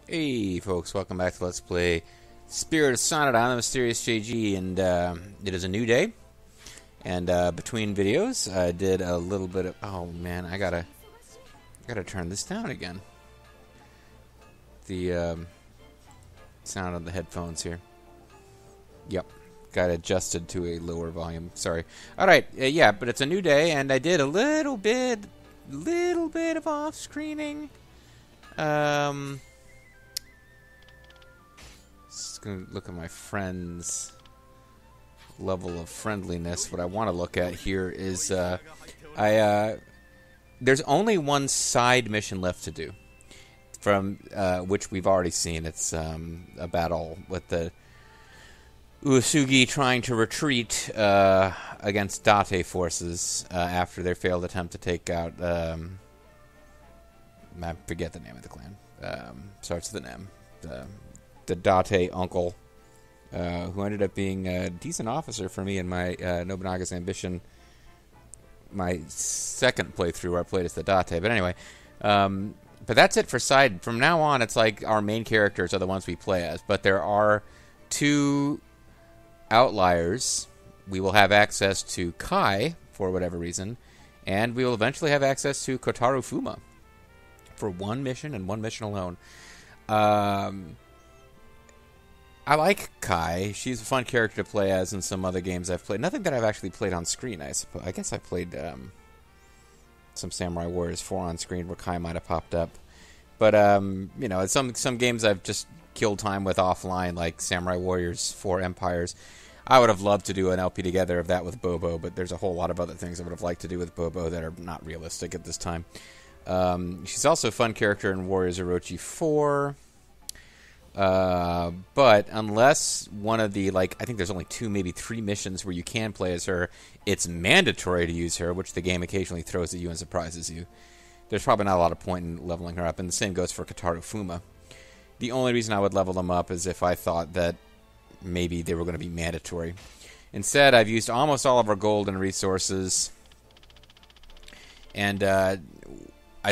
Hey folks, welcome back to Let's Play Spirit of Sanada. I'm the Mysterious JG, and it is a new day. And between videos, I did a little bit of... Oh man, I gotta turn this down again. The sound on the headphones here. Yep, got adjusted to a lower volume. Sorry. All right, yeah, but it's a new day, and I did a little bit of off-screening. Just gonna look at my friends' level of friendliness. What I want to look at here is there's only one side mission left to do, from which we've already seen. It's a battle with the Uesugi trying to retreat against Date forces after their failed attempt to take out. I forget the name of the clan. Starts with an M. The Date uncle, who ended up being a decent officer for me in my Nobunaga's Ambition, my second playthrough where I played as the Date. But anyway, but that's it for side. From now on, it's like our main characters are the ones we play as. But there are two outliers. We will have access to Kai, for whatever reason, and we will eventually have access to Kotaro Fuma for one mission and one mission alone. I like Kai. She's a fun character to play as in some other games I've played. Nothing that I've actually played on screen, I suppose. I guess I played some Samurai Warriors 4 on screen where Kai might have popped up. But, you know, some games I've just killed time with offline, like Samurai Warriors 4 Empires. I would have loved to do an LP together of that with Bobo, but there's a whole lot of other things I would have liked to do with Bobo that are not realistic at this time. She's also a fun character in Warriors Orochi 4. But unless one of the, like, I think there's only 2, maybe 3 missions where you can play as her, it's mandatory to use her, which the game occasionally throws at you and surprises you. There's probably not a lot of point in leveling her up, and the same goes for Kotaro Fuma. The only reason I would level them up is if I thought that maybe they were going to be mandatory. Instead, I've used almost all of our gold and resources, and I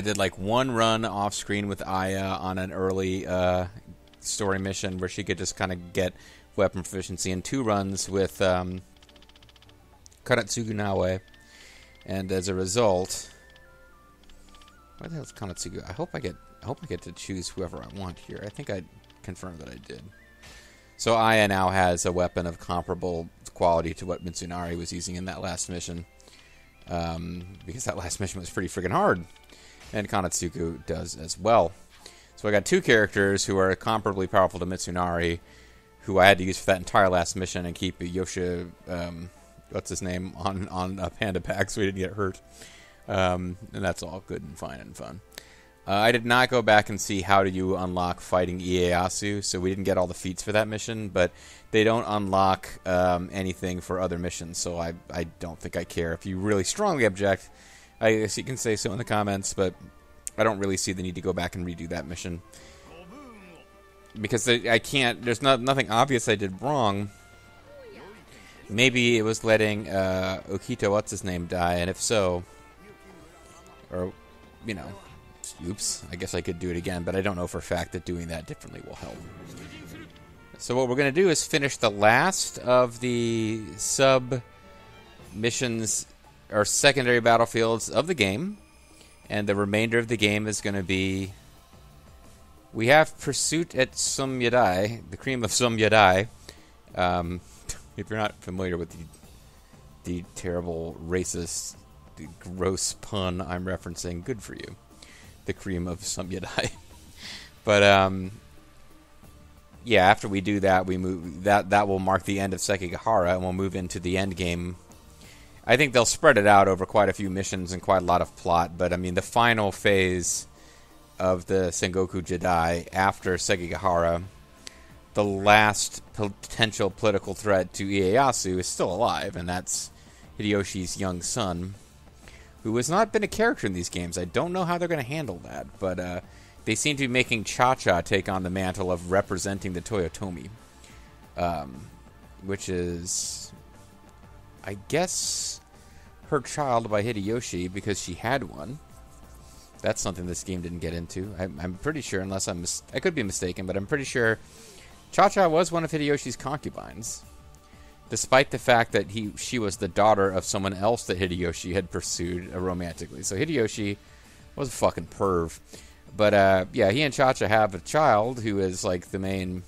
did like one run off screen with Aya on an early story mission where she could just kind of get weapon proficiency, and 2 runs with Kanetsugu Naoe. And as a result, what the hell is Kanetsugu? I hope I get to choose whoever I want here. I think I confirmed that I did. So Aya now has a weapon of comparable quality to what Mitsunari was using in that last mission, because that last mission was pretty friggin' hard, and Kanetsugu does as well. So I got 2 characters who are comparably powerful to Mitsunari, who I had to use for that entire last mission and keep Yoshi, what's his name, on a panda pack so he didn't get hurt. And that's all good and fine and fun. I did not go back and see how do you unlock fighting Ieyasu, so we didn't get all the feats for that mission, but they don't unlock anything for other missions, so I don't think I care. If you really strongly object, I guess you can say so in the comments, but I don't really see the need to go back and redo that mission, because I can't. There's nothing obvious I did wrong. Maybe it was letting Okito, what's his name, die, and if so, or, you know, oops, I guess I could do it again, but I don't know for a fact that doing that differently will help. So what we're going to do is finish the last of the sub-missions, or secondary battlefields of the game, and the remainder of the game is going to be... We have Pursuit at Sumyadai, the Cream of Sumyadai. If you're not familiar with the terrible, racist, the gross pun I'm referencing, good for you. The Cream of Sumyadai. But, yeah, after we do that, we move... That will mark the end of Sekigahara, and we'll move into the end game. I think they'll spread it out over quite a few missions and quite a lot of plot, but I mean, the final phase of the Sengoku Jidai after Sekigahara, the last potential political threat to Ieyasu is still alive, and that's Hideyoshi's young son, who has not been a character in these games. I don't know how they're going to handle that, but they seem to be making Cha-Cha take on the mantle of representing the Toyotomi, which is, I guess, her child by Hideyoshi, because she had one. That's something this game didn't get into. I'm pretty sure, unless I could be mistaken, but I'm pretty sure Cha-Cha was one of Hideyoshi's concubines, despite the fact that she was the daughter of someone else that Hideyoshi had pursued romantically. So Hideyoshi was a fucking perv. But yeah, he and Cha-Cha have a child who is like the main.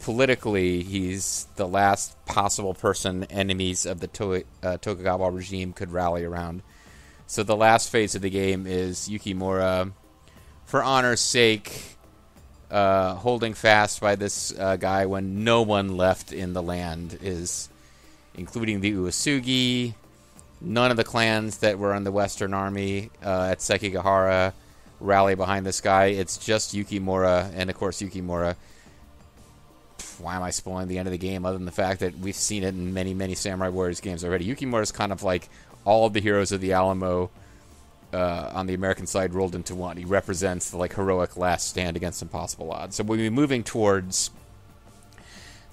Politically, he's the last possible person enemies of the Tokugawa regime could rally around. So the last phase of the game is Yukimura, for honor's sake, holding fast by this guy when no one left in the land, including the Uesugi. None of the clans that were in the Western Army at Sekigahara rally behind this guy. It's just Yukimura, and of course Yukimura. Why am I spoiling the end of the game other than the fact that we've seen it in many, many Samurai Warriors games already? Yukimura is kind of like all of the heroes of the Alamo on the American side rolled into one. He represents the like heroic last stand against impossible odds. So we'll be moving towards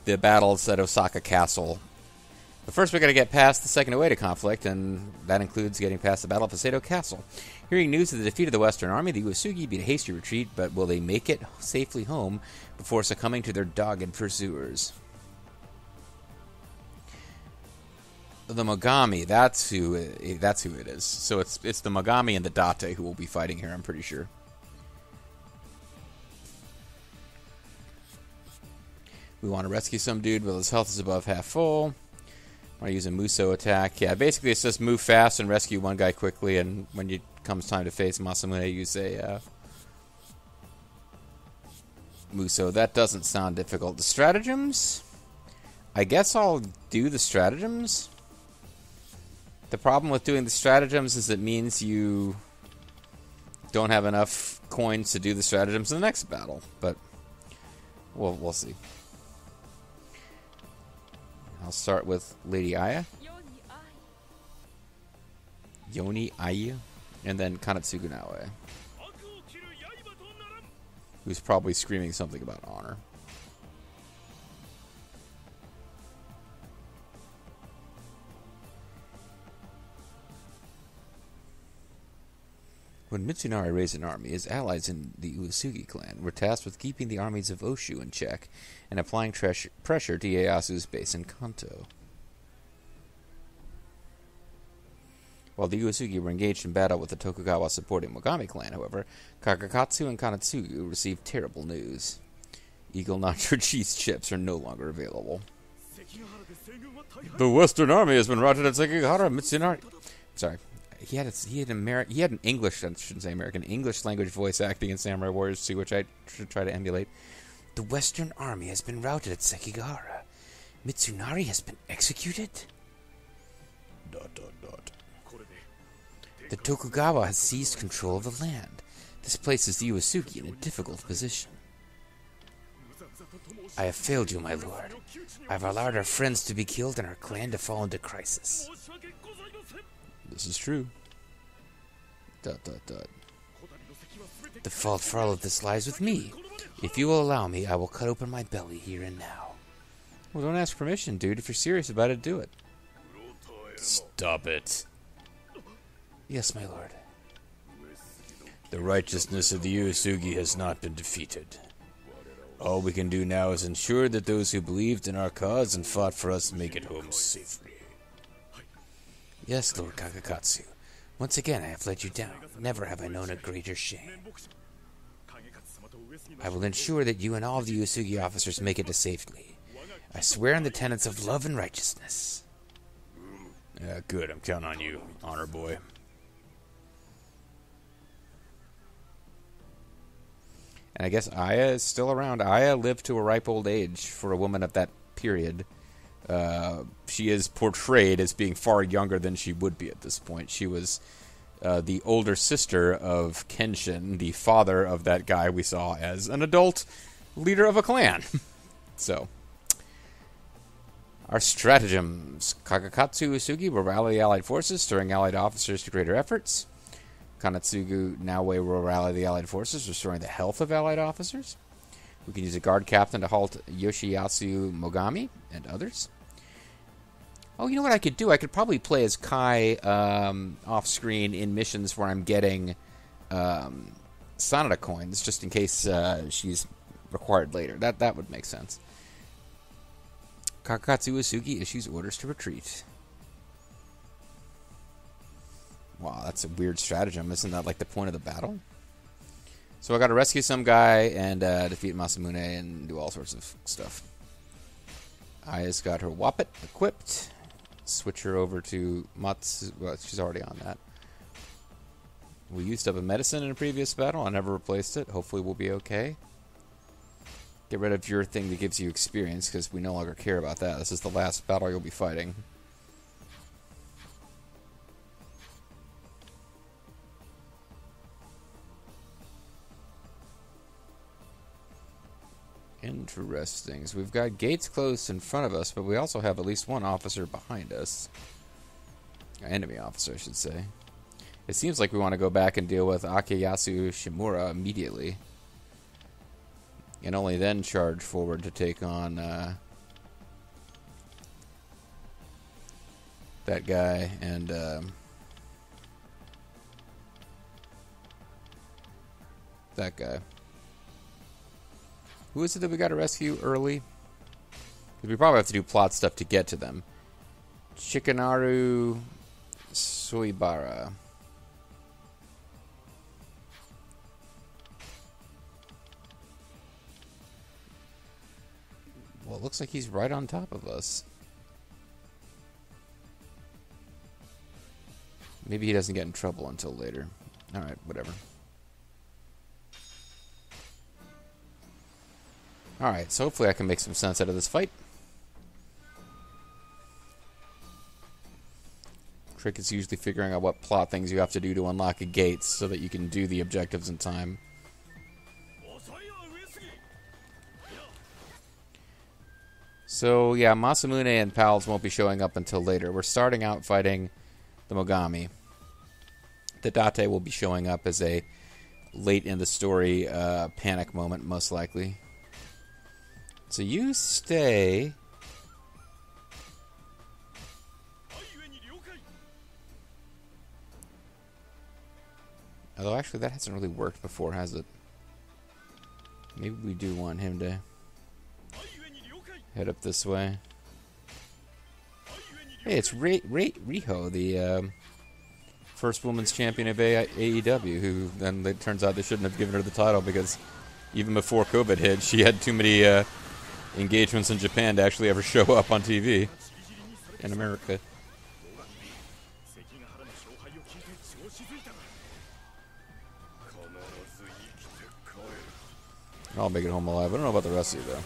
the battles at Osaka Castle. But first, we're going to get past the Second Ueda conflict, and that includes getting past the Battle of Faseto Castle. Hearing news of the defeat of the Western Army, the Uesugi beat a hasty retreat, but will they make it safely home before succumbing to their dogged pursuers? The Mogami, that's who it is. So it's the Mogami and the Date who will be fighting here, I'm pretty sure. We want to rescue some dude while his health is above half full. I want to use a Muso attack. Yeah, basically it's just move fast and rescue one guy quickly, and when it comes time to face Masamune, use a Muso. That doesn't sound difficult. The stratagems? I guess I'll do the stratagems. The problem with doing the stratagems is it means you don't have enough coins to do the stratagems in the next battle, but we'll see. I'll start with Lady Aya. Yoni Aya. And then Kanetsugu Naoe, who's probably screaming something about honor. When Mitsunari raised an army, his allies in the Uesugi clan were tasked with keeping the armies of Oshu in check and applying pressure to Ieyasu's base in Kanto. While the Uesugi were engaged in battle with the Tokugawa supporting Mogami clan, however, Kakakatsu and Kanetsugu received terrible news. Eagle Nacho cheese chips are no longer available. The Western Army has been routed at Sekigahara. Mitsunari. Sorry. He had an English, I shouldn't say American, English language voice acting in Samurai Warriors 2, which I should try to emulate. The Western Army has been routed at Sekigahara. Mitsunari has been executed? ... The Tokugawa has seized control of the land. This places the Uesugi in a difficult position. I have failed you, my lord. I have allowed our friends to be killed and our clan to fall into crisis. This is true. ... The fault for all of this lies with me. If you will allow me, I will cut open my belly here and now. Well, don't ask permission, dude. If you're serious about it, do it. Stop it. Yes, my lord. The righteousness of the Uesugi has not been defeated. All we can do now is ensure that those who believed in our cause and fought for us make it home safely. Yes, Lord Kakakatsu. Once again, I have let you down. Never have I known a greater shame. I will ensure that you and all of the Uesugi officers make it to safety. I swear on the tenets of love and righteousness. Good. I'm counting on you, honor boy. And I guess Aya is still around. Aya lived to a ripe old age for a woman of that period. She is portrayed as being far younger than she would be at this point. She was the older sister of Kenshin, the father of that guy we saw as an adult leader of a clan. So, our stratagems. Kakakatsu Uesugi will rally the allied forces, stirring allied officers to greater efforts. Kanetsugu Naoe will rally the allied forces, restoring the health of allied officers. We can use a guard captain to halt Yoshiyasu Mogami and others. Oh, you know what I could do? I could probably play as Kai off-screen in missions where I'm getting Sanada coins, just in case she's required later. That would make sense. Kakatsu Uesugi issues orders to retreat. Wow, that's a weird stratagem. Isn't that like the point of the battle? So I got to rescue some guy and defeat Masamune and do all sorts of stuff. Aya's got her Wappet equipped. Switch her over to Matsu. Well, she's already on that. We used up a medicine in a previous battle. I never replaced it. Hopefully we'll be okay. Get rid of your thing that gives you experience, because we no longer care about that. This is the last battle you'll be fighting. Interesting. So we've got gates closed in front of us, but we also have at least one officer behind us. Enemy officer, I should say. It seems like we want to go back and deal with Akiyasu Shimura immediately. And only then charge forward to take on that guy and that guy. Who is it that we got to rescue early? We probably have to do plot stuff to get to them. Shikanaru Soibara. Well, it looks like he's right on top of us. Maybe he doesn't get in trouble until later. Alright, whatever. Alright, so hopefully I can make some sense out of this fight. Trick is usually figuring out what plot things you have to do to unlock a gate so that you can do the objectives in time. So, yeah, Masamune and pals won't be showing up until later. We're starting out fighting the Mogami. The Date will be showing up as a late in the story panic moment, most likely. So you stay. Although, actually, that hasn't really worked before, has it? Maybe we do want him to head up this way. Hey, it's Riho, the first women's champion of AEW, who then it turns out they shouldn't have given her the title because even before COVID hit, she had too many engagements in Japan to actually ever show up on TV in America. I'll make it home alive. I don't know about the rest of you, though.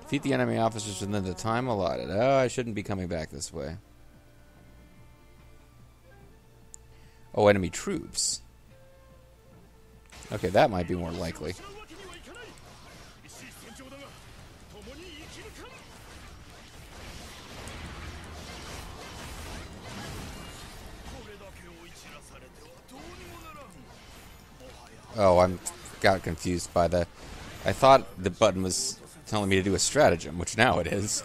Defeat the enemy officers within the time allotted. Oh, I shouldn't be coming back this way. Oh, enemy troops. Okay, that might be more likely. Oh, I got confused by the... I thought the button was telling me to do a stratagem, which now it is.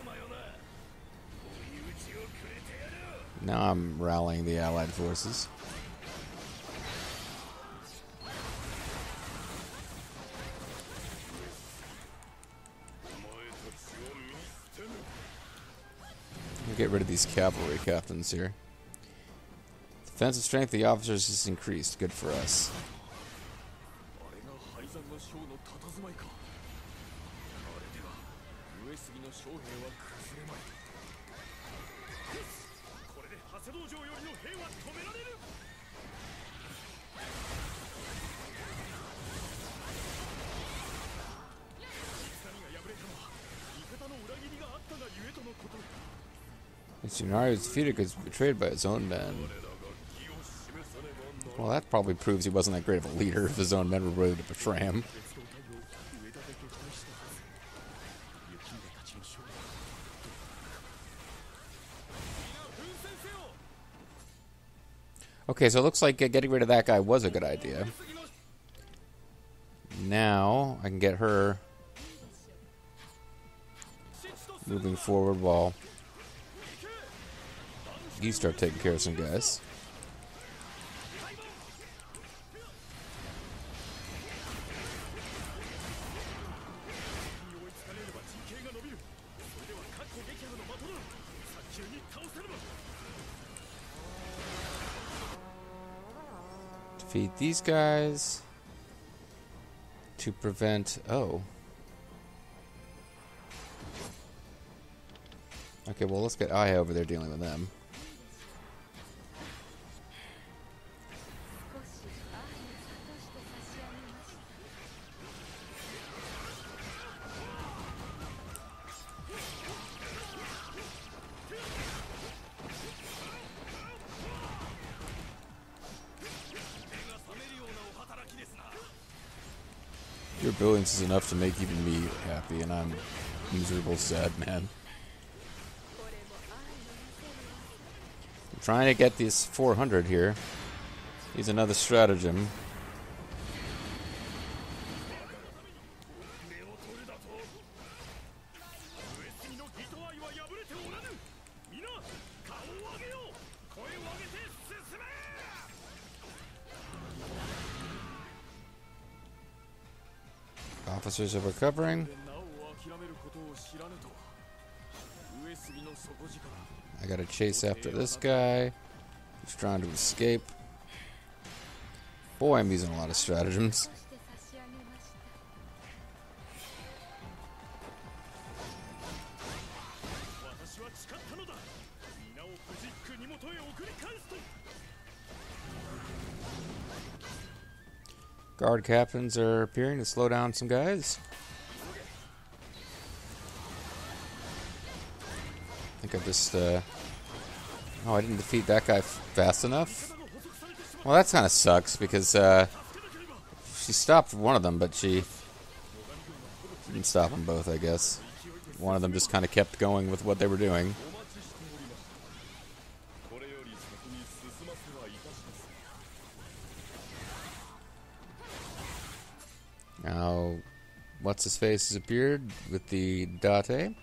Now I'm rallying the allied forces. We'll get rid of these cavalry captains here. Defensive strength of the officers is increased. Good for us. Tsunari was defeated because betrayed by his own men. Well, that probably proves he wasn't that great of a leader if his own men were ready to betray him. Okay, so it looks like getting rid of that guy was a good idea. Now, I can get her moving forward while you start taking care of some guys. Defeat these guys to prevent... Oh. Okay, well, let's get Aya over there dealing with them. Your billings is enough to make even me happy, and I'm miserable, sad man. I'm trying to get this 400 here. He's another stratagem. Officers are recovering. I gotta chase after this guy. He's trying to escape. Boy, I'm using a lot of stratagems. Guard captains are appearing to slow down some guys. I think I just, oh, I didn't defeat that guy fast enough? Well, that kind of sucks, because, she stopped one of them, but she didn't stop them both, I guess. One of them just kind of kept going with what they were doing. Now, what's-his-face has appeared with the Date.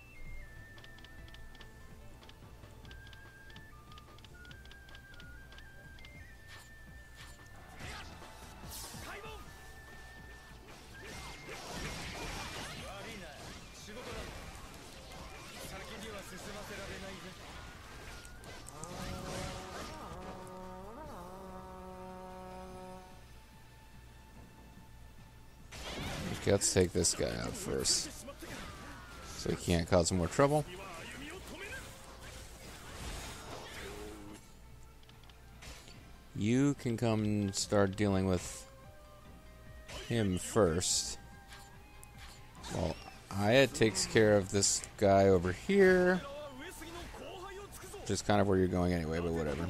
Okay, let's take this guy out first, so he can't cause more trouble. You can come and start dealing with him first. Well, Aya takes care of this guy over here, which is kind of where you're going anyway, but whatever.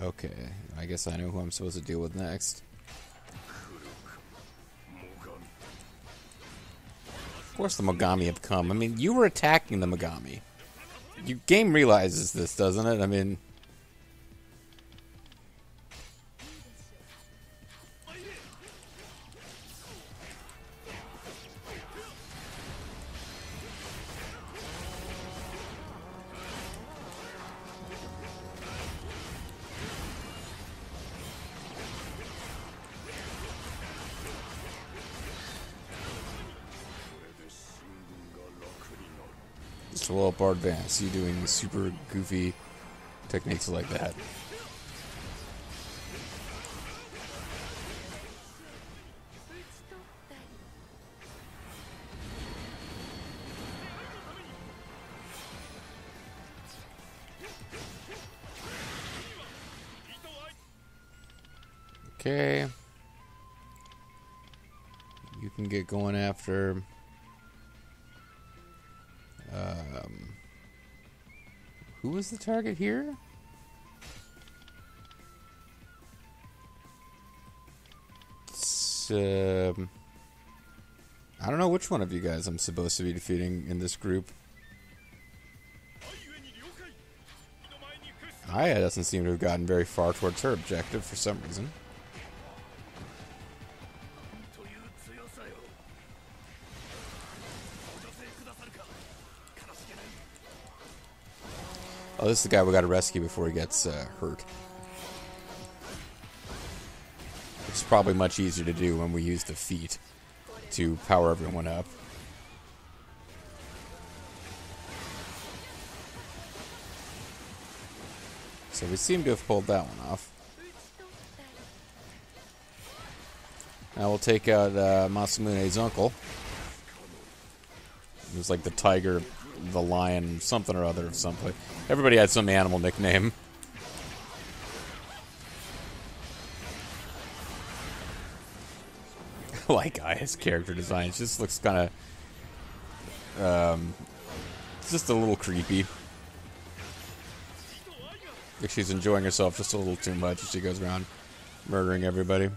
Okay, I guess I know who I'm supposed to deal with next. Of course the Mogami have come. I mean, you were attacking the Mogami. Your game realizes this, doesn't it? I mean... It's a little far advanced, you doing super goofy techniques like that. Okay. You can get going after... who was the target here? It's, I don't know which one of you guys I'm supposed to be defeating in this group. Aya doesn't seem to have gotten very far towards her objective for some reason. Oh, this is the guy we gotta rescue before he gets hurt. It's probably much easier to do when we use the feet to power everyone up. So we seem to have pulled that one off. Now we'll take out Masamune's uncle. It was like the tiger, the lion, something or other of something. Everybody had some animal nickname. I like Aya's character design. It just looks kind of... it's just a little creepy. Like she's enjoying herself just a little too much as she goes around murdering everybody.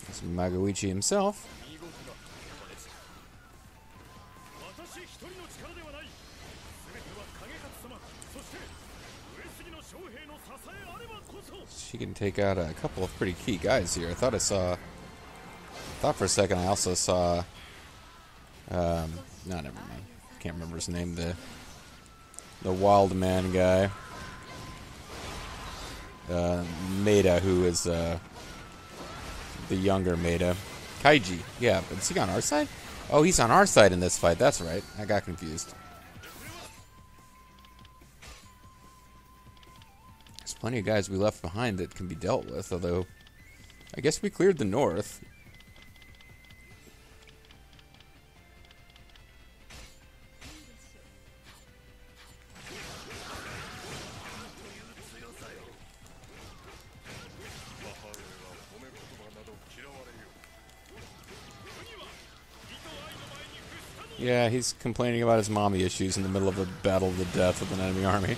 That's Magoichi himself. She can take out a couple of pretty key guys here. I thought for a second I also saw no, never mind. Can't remember his name, the wild man guy. Maeda, who is the younger Maeda. Kaiji, yeah, but is he on our side? Oh, he's on our side in this fight, that's right. I got confused. There's plenty of guys we left behind that can be dealt with, although I guess we cleared the north. Yeah, he's complaining about his mommy issues in the middle of a battle to the death with an enemy army.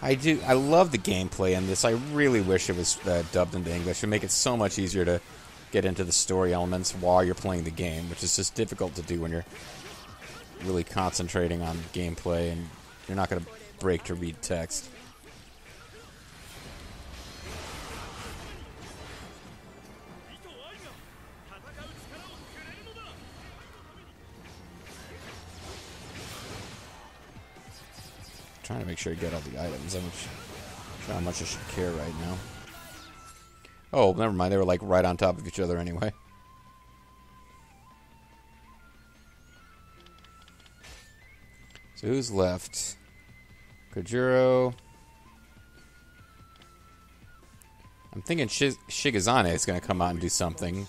I love the gameplay in this. I really wish it was dubbed into English. It would make it so much easier to get into the story elements while you're playing the game, which is just difficult to do when you're really concentrating on gameplay and you're not going to break to read text. Trying to make sure I get all the items. I'm not sure how much I should care right now. Oh, never mind. They were like right on top of each other anyway. So who's left? Kojuro. I'm thinking Shigezane is going to come out and do something.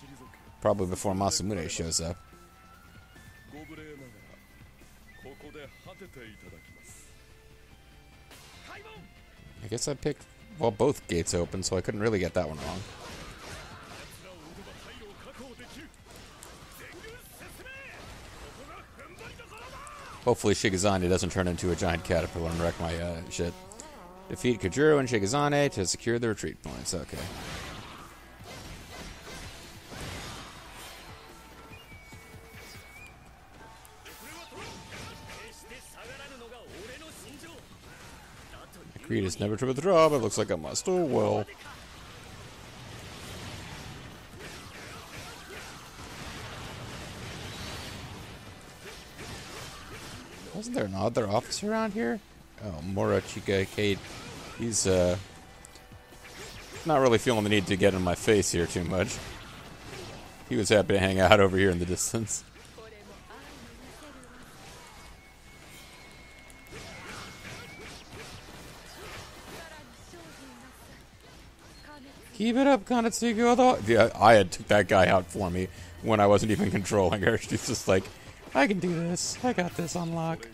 Probably before Masamune shows up. I guess I picked, well, both gates open, so I couldn't really get that one wrong. Hopefully Shigezane doesn't turn into a giant caterpillar and wreck my shit. Defeat Kojuro and Shigezane to secure the retreat points. Okay. Agreed is never to withdraw, but it looks like I must. Oh well. Wasn't there another officer around here? Oh, Morachika Kate. He's not really feeling the need to get in my face here too much. He was happy to hang out over here in the distance. Keep it up, Kanetsugu. Yeah, I had took that guy out for me when I wasn't even controlling her. She's just like, I can do this. I got this on lock.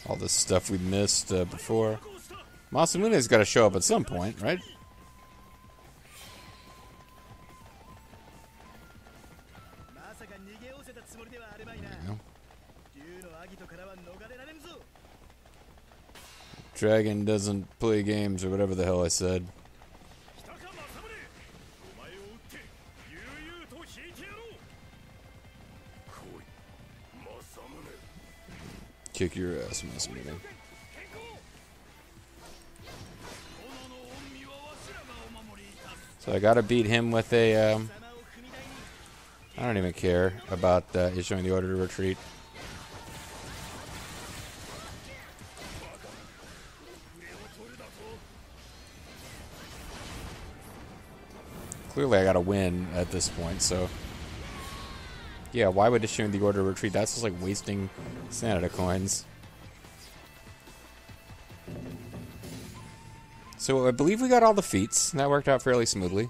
All this stuff we missed before. Masamune's got to show up at some point, right? Dragon doesn't play games, or whatever the hell I said. kick your ass, Masamune. So I gotta beat him with a, I don't even care about issuing the order to retreat. Clearly I gotta win at this point, so... Yeah, why would issuing the order to retreat? That's just like wasting Sanada coins. So I believe we got all the feats. That worked out fairly smoothly.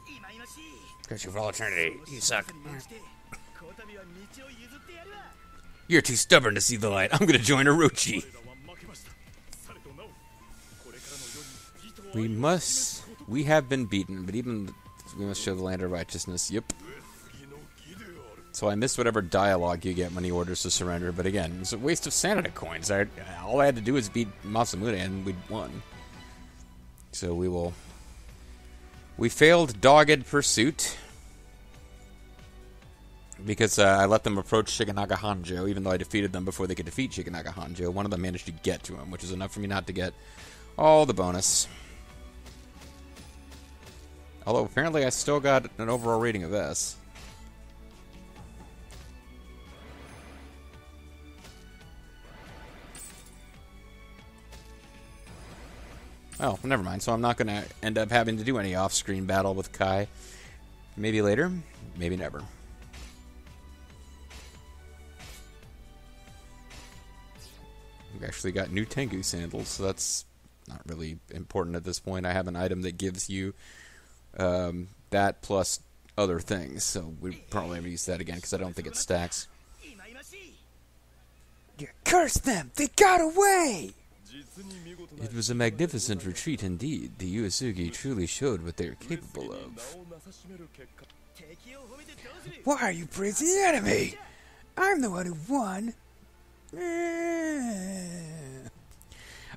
Got you for all eternity. You suck. You're too stubborn to see the light. I'm gonna join Orochi. We have been beaten, but even we must show the land of righteousness. Yep. So I missed whatever dialogue you get when he orders to surrender, but again, it's a waste of Sanada coins. All I had to do was beat Masamune and we'd won. So we failed dogged pursuit because I let them approach Shiganaga Hanjo, even though I defeated them before they could defeat Shiganaga Hanjo. One of them managed to get to him, which is enough for me not to get all the bonus. Although apparently I still got an overall rating of S. Oh, well, never mind. So I'm not going to end up having to do any off-screen battle with Kai. Maybe later, maybe never. We've actually got new Tengu sandals, so that's not really important at this point. I have an item that gives you that plus other things, so we probably never use that again because I don't think it stacks. You curse them! They got away! It was a magnificent retreat indeed. The Uesugi truly showed what they are capable of. Why are you praising the enemy? I'm the one who won.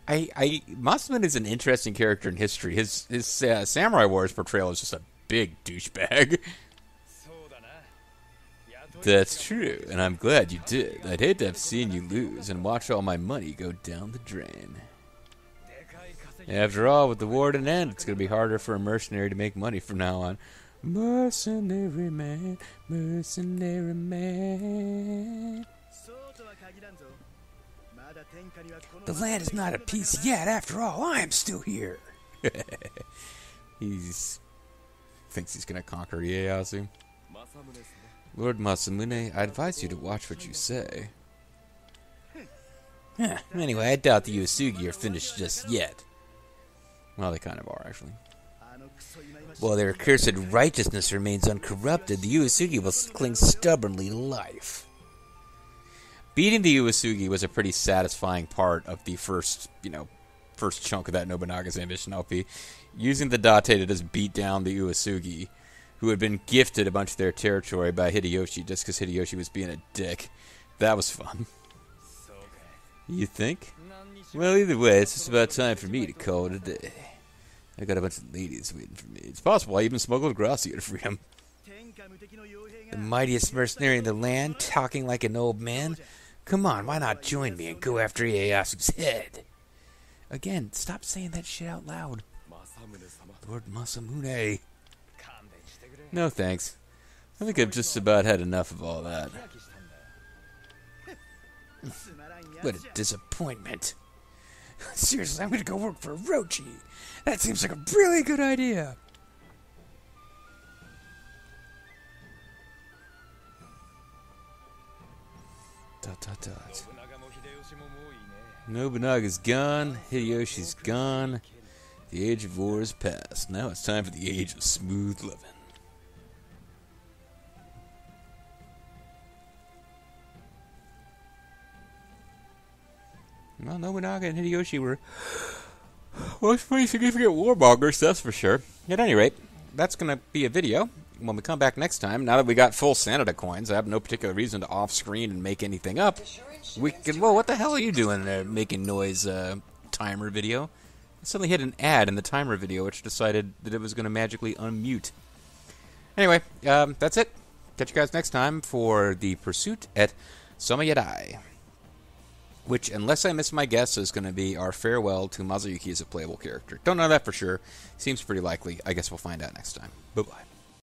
Masamune is an interesting character in history. His Samurai Wars portrayal is just a big douchebag. That's true, and I'm glad you did. I'd hate to have seen you lose and watch all my money go down the drain. After all, with the war at an end, it's going to be harder for a mercenary to make money from now on. Mercenary man, mercenary man. The land is not at peace yet. After all, I am still here. Thinks he's going to conquer Ieyasu. Lord Masamune, I advise you to watch what you say. Anyway, I doubt the Uesugi are finished just yet. Well, they kind of are, actually. While their accursed righteousness remains uncorrupted, the Uesugi will cling stubbornly to life. Beating the Uesugi was a pretty satisfying part of the first chunk of that Nobunaga's ambition LP. Using the Date to just beat down the Uesugi, who had been gifted a bunch of their territory by Hideyoshi just because Hideyoshi was being a dick. That was fun. You think? Well, either way, it's just about time for me to call it a day. I got a bunch of ladies waiting for me. It's possible I even smuggled Gracia to freedom. The mightiest mercenary in the land, talking like an old man. Come on, why not join me and go after Ieyasu's head? Again, stop saying that shit out loud. Lord Masamune. No thanks. I think I've just about had enough of all that. What a disappointment. Seriously, I'm going to go work for Orochi. That seems like a really good idea. Dot, dot, dot. Nobunaga's gone. Hideyoshi's gone. The age of war is past. Now it's time for the age of smooth living. Well, Nobunaga and Hideyoshi were pretty significant warmongers, that's for sure. At any rate, that's going to be a video. When we come back next time, now that we got full Sanada coins, I have no particular reason to off-screen and make anything up. We can, whoa, what the hell are you doing there, making noise timer video? I suddenly hit an ad in the timer video, which decided that it was going to magically unmute. Anyway, that's it. Catch you guys next time for the pursuit at Somayadai. which, unless I miss my guess, is going to be our farewell to Mazuyuki as a playable character. Don't know that for sure. Seems pretty likely. I guess we'll find out next time. Bye-bye.